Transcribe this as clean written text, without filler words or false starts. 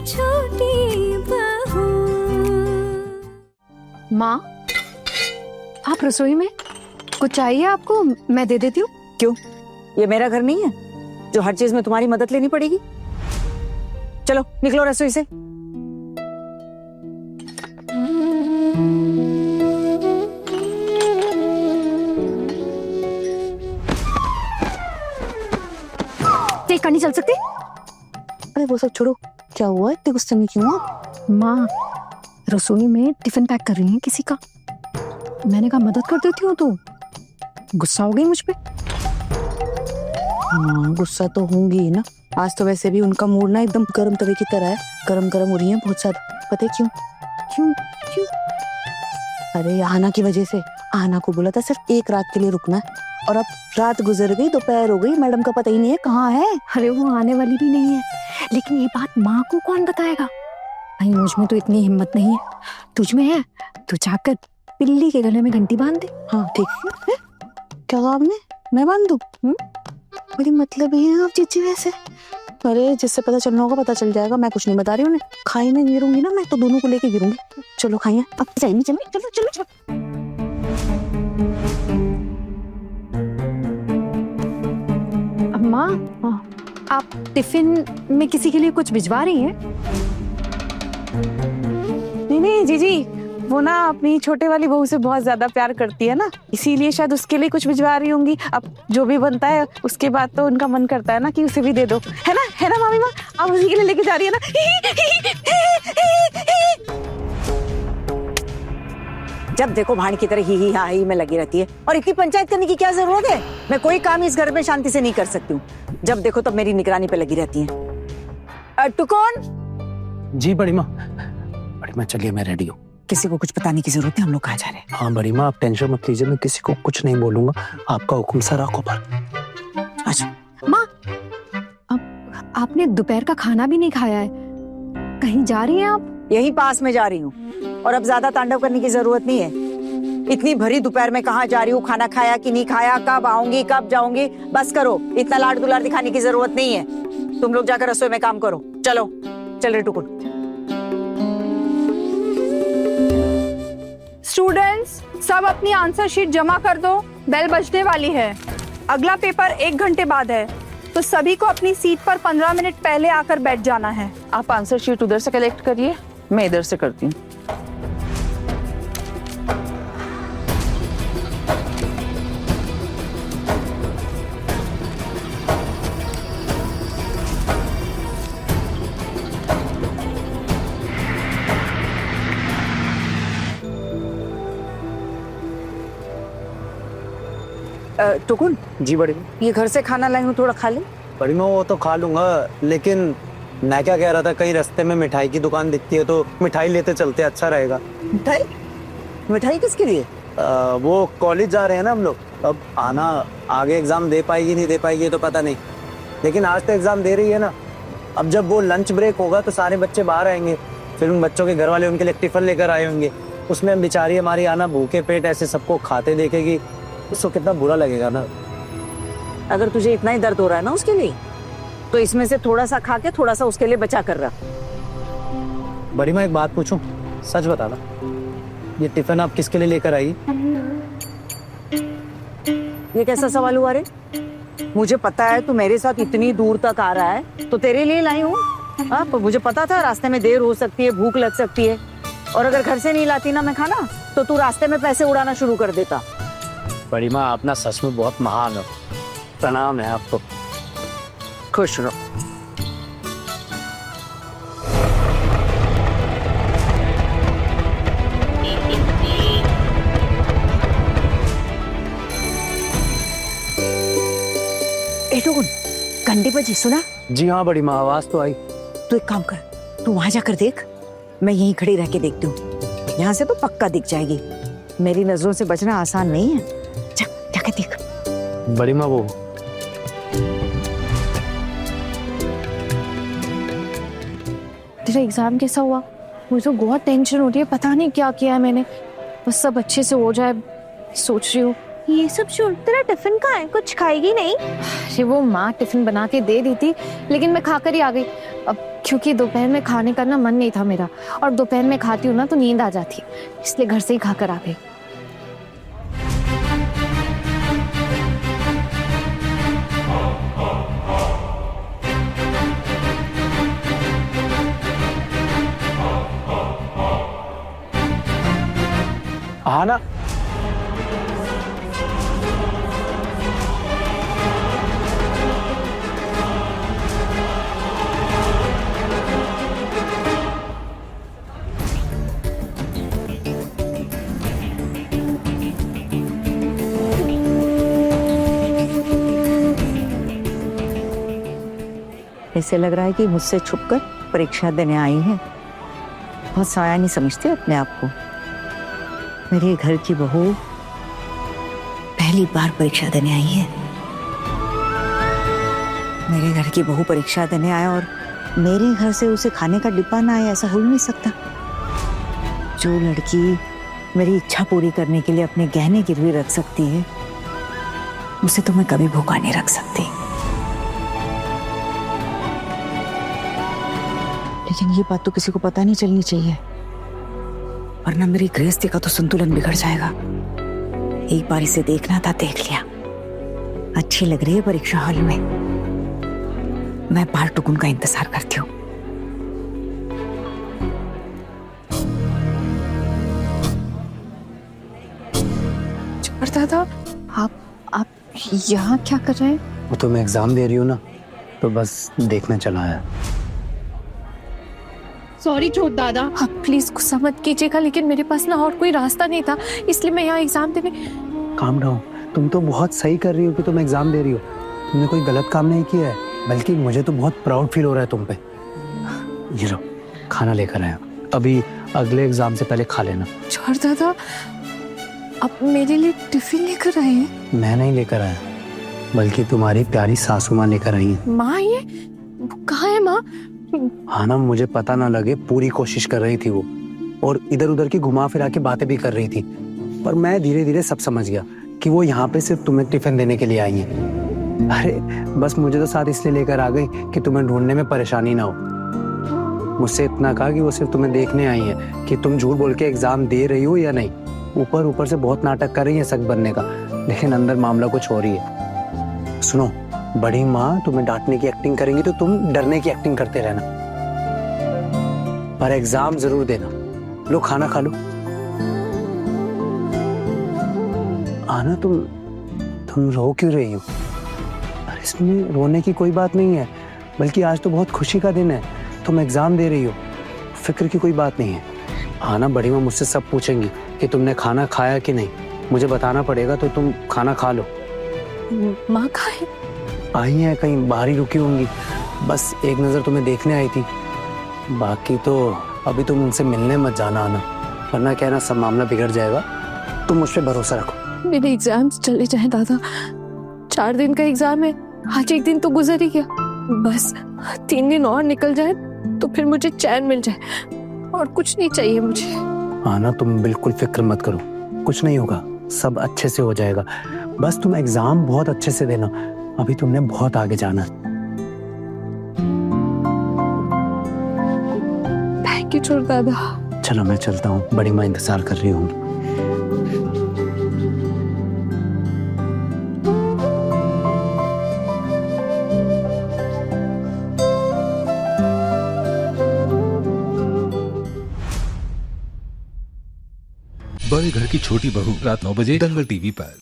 छोटी बहू। माँ, आप रसोई में कुछ चाहिए आपको? मैं दे देती हूँ। क्यों? ये मेरा घर नहीं है जो हर चीज में तुम्हारी मदद लेनी पड़ेगी? चलो निकलो रसोई से। देखकर नहीं चल सकती? अरे वो सब छोड़ो, क्या हुआ? इतने गुस्से में क्यों हो? माँ, रसोई में टिफिन पैक कर रही है किसी का। मैंने कहा मदद कर देती हूँ तो गुस्सा हो गई मुझ पे। हाँ, गुस्सा तो होंगी ही ना। आज तो वैसे भी उनका मूड ना एकदम गर्म तवे की तरह है। गरम गरम हो रही है बहुत सारी। पता है क्यों? क्यों? क्यों? अरे आना की वजह से। आना को बोला था सिर्फ एक रात के लिए रुकना है, और अब रात गुजर गई, दोपहर हो गई, मैडम का पता ही नहीं है कहाँ है। अरे वो आने वाली भी नहीं है, लेकिन ये बात माँ को कौन बताएगा? भाई मुझ में तो इतनी हिम्मत नहीं है, तुझ में है। तू जाकर पिल्ली के गले में घंटी बांध दे। हाँ ठीक है। क्या कहा आपने? मैं बांध दूँ? बड़ी मतलब ही है आप जीजी वैसे। अरे जिससे पता चलना होगा पता चल जाएगा। मैं कुछ नहीं बता रही हूँ। खाई में गिरूंगी ना मैं तो दोनों को लेके गिरूंगी। चलो खाइए अब। जाइए चलो चलो चलो चलो। अम्मा, आप टिफिन में किसी के लिए कुछ भिजवा रही हैं? नहीं नहीं जीजी, वो ना अपनी छोटे वाली बहू से बहुत ज्यादा प्यार करती है ना, इसीलिए शायद उसके लिए कुछ भिजवा रही होंगी। अब जो भी बनता है उसके बाद तो उनका मन करता है ना कि उसे भी दे दो, है ना मामी माँ? आप उसी के लिए लेके जा रही है ना? जब देखो भाण की तरह ही हाँ ही में लगी रहती है, और इतनी पंचायत करने की क्या जरूरत है? मैं कोई काम इस घर में शांति से नहीं कर सकती हूँ। जब देखो तब मेरी निगरानी पे लगी रहती है। टुकन। जी बड़ी माँ। बड़ी माँ चलिए, मैं रेडी हूँ। किसी को कुछ बताने की जरूरत है? हम लोग कहाँ जा रहे हैं? हाँ बड़ी माँ, आप टेंशन मत लीजिए, मैं किसी को कुछ नहीं बोलूंगा। आपका हुक्म सर आंखों पर। अच्छा माँ, अब आपने दोपहर का खाना भी नहीं खाया है, कहीं जा रही हैं आप? यही पास में जा रही हूँ, और अब ज्यादा तांडव करने की जरूरत नहीं है। इतनी भरी दोपहर में कहाँ जा रही हूँ? खाना खाया कि नहीं खाया? कब आऊंगी कब जाऊंगी? बस करो, इतना लाड दुलार दिखाने की जरूरत नहीं है। तुम लोग जाकर रसोई में काम करो। चलो चल रहे टुकुर। स्टूडेंट्स, सब अपनी आंसर शीट जमा कर दो, बेल बजने वाली है। अगला पेपर 1 घंटे बाद है, तो सभी को अपनी सीट पर 15 मिनट पहले आकर बैठ जाना है। आप आंसर शीट उधर से कलेक्ट करिए, मैं इधर से करती हूँ। टुकुन, जी बड़ी माँ। ये घर से खाना लाई हूँ, थोड़ा खा ले। बड़ी माँ वो तो खा लूंगा, लेकिन मैं क्या कह रहा था, कहीं रास्ते में मिठाई की दुकान दिखती है तो मिठाई लेते चलते, अच्छा रहेगा। मिठाई? मिठाई किसके लिए? वो कॉलेज जा रहे हैं ना हम लोग। अब आना आगे एग्जाम दे पाएगी नहीं दे पाएगी तो पता नहीं, लेकिन आज तो एग्जाम दे रही है ना। अब जब वो लंच ब्रेक होगा तो सारे बच्चे बाहर आएंगे, फिर उन बच्चों के घर वाले उनके लिए टिफिन लेकर आए होंगे। उसमें बेचारी हमारी आना भूखे पेट ऐसे सबको खाते देखेगी, उसको कितना बुरा लगेगा ना। अगर तुझे इतना ही दर्द हो रहा है ना उसके लिए, तो इसमें से थोड़ा सा खा के थोड़ा सा उसके लिए बचा कर रख। बड़ी माँ एक बात पूछूं, सच बताना, ये टिफिन आप किसके लिए लेकर आई? ये कैसा सवाल हुआ रे? मुझे पता है तू मेरे साथ इतनी दूर तक आ रहा है तो तेरे लिए लाई हूँ। तो मुझे पता था रास्ते में देर हो सकती है, भूख लग सकती है, और अगर घर से नहीं लाती ना मैं खाना, तो तू रास्ते में पैसे उड़ाना शुरू कर देता। बड़ी माँ आप ना सच में बहुत महान हो, प्रणाम है आपको। खुश रहो। घंटी बजी, सुना? जी हाँ बड़ी माँ, आवाज तो आई। तू एक काम कर, तू वहां जाकर देख, मैं यहीं खड़ी रह के देखती हूँ। यहाँ से तो पक्का दिख जाएगी। मेरी नजरों से बचना आसान नहीं है। जा जाके देख। बड़ी माँ वो तेरा एग्जाम कैसा हुआ? मुझे तो बहुत टेंशन हो रही है, पता नहीं क्या किया है मैंने। बस सब अच्छे से हो जाए सोच रही हूँ। ये सब छोड़, तेरा टिफिन कहाँ है? कुछ खाएगी नहीं? अरे वो माँ टिफिन बना के दे दी थी, लेकिन मैं खाकर ही आ गई। अब क्योंकि दोपहर में खाने का ना मन नहीं था मेरा, और दोपहर में खाती हूँ ना तो नींद आ जाती है, इसलिए घर से ही खाकर आ गई। हाँ ना, ऐसे लग रहा है कि मुझसे छुपकर परीक्षा देने आई है। बहुत साया नहीं समझते अपने आप को। मेरे घर की बहू पहली बार परीक्षा देने आई है। मेरे घर की बहू परीक्षा देने आए और मेरे घर से उसे खाने का डिब्बा ना आए, ऐसा हो ही नहीं सकता। जो लड़की मेरी इच्छा पूरी करने के लिए अपने गहने गिरवी रख सकती है, उसे तो मैं कभी भूखा नहीं रख सकती। लेकिन ये बात तो किसी को पता नहीं चलनी चाहिए, वरना मेरी गृहस्थी का तो संतुलन बिगड़ जाएगा। एक बार इसे देखना था, देख लिया। अच्छी लग रही है परीक्षा हॉल में। मैं बाल टुकुन का इंतजार करती हूँ। दादा, आप यहाँ क्या कर रहे हैं? वो तो मैं एग्जाम दे रही हूँ ना, तो बस देखने चला आया। सॉरी छोट दादा, आप प्लीज गुस्सा मत कीजिएगा, लेकिन मेरे पास ना और कोई रास्ता नहीं था, इसलिए मैं यहाँ एग्जाम देने। काम डाउन, तुम तो बहुत सही कर रही हो कि तुम एग्जाम दे रही हो। तुमने कोई गलत काम नहीं किया है, बल्कि मुझे तो बहुत प्राउड फील हो रहा है तुम पे। ये लो, खाना लेकर आया। अभी अगले एग्जाम से पहले खा लेना। छोट दादा, आप मेरे लिए टिफिन लेकर आए हैं? मैं नहीं लेकर आया, बल्कि तुम्हारी प्यारी सासू माँ लेकर आई है। माँ, ये कहाँ है माँ? हाँ ना, मुझे पता ना लगे, पूरी कोशिश कर रही थी वो, और इधर उधर की घुमा फिरा के बातें भी कर रही थी। पर मैं धीरे धीरे सब समझ गया कि वो यहाँ पे सिर्फ तुम्हें टिफिन देने के लिए आई हैं। अरे बस मुझे तो साथ इसलिए लेकर आ गई कि तुम्हें ढूंढने में परेशानी ना हो। मुझसे इतना कहा कि वो सिर्फ तुम्हें देखने आई हैं कि तुम झूठ बोल के एग्जाम दे रही हो या नहीं। ऊपर ऊपर से बहुत नाटक कर रही है सच बनने का, लेकिन अंदर मामला कुछ और ही है। सुनो, बड़ी माँ तुम्हें डांटने की एक्टिंग करेंगी तो तुम डरने की एक्टिंग करते रहना, पर एग्जाम जरूर देना। लो खाना खा लो। आना, तुम रो क्यों रही हो? अरे इसमें रोने की कोई बात नहीं है, बल्कि आज तो बहुत खुशी का दिन है। तुम एग्जाम दे रही हो, फिक्र की कोई बात नहीं है। आना, बड़ी माँ मुझसे सब पूछेंगी कि तुमने खाना खाया कि नहीं। मुझे बताना पड़ेगा, तो तुम खाना खा लो। माँ कहाँ है? आई हैं, कहीं बाहर ही रुकी होंगी। बस एक नजर तुम्हें देखने आई थी। बाकी तो अभी तुम उनसे मिलने मत जाना आना, वरना क्या ना सब मामला बिगड़ जाएगा। तुम मुझ पे भरोसा रखो। मेरे एग्जाम्स चले जाएं दादा, 4 दिन का एग्जाम है, आज एक दिन तो गुजर ही गया। बस 3 दिन और निकल जाए तो फिर मुझे चैन मिल जाए, और कुछ नहीं चाहिए मुझे। आना, तुम बिल्कुल फिक्र मत करो, कुछ नहीं होगा, सब अच्छे से हो जाएगा। बस तुम एग्जाम बहुत अच्छे से देना, अभी तुमने बहुत आगे जाना। थैंक यू छोट दादा। चलो मैं चलता हूँ, बड़ी माँ इंतजार कर रही होंगी। बड़े घर की छोटी बहू, रात 9 बजे दंगल टीवी पर।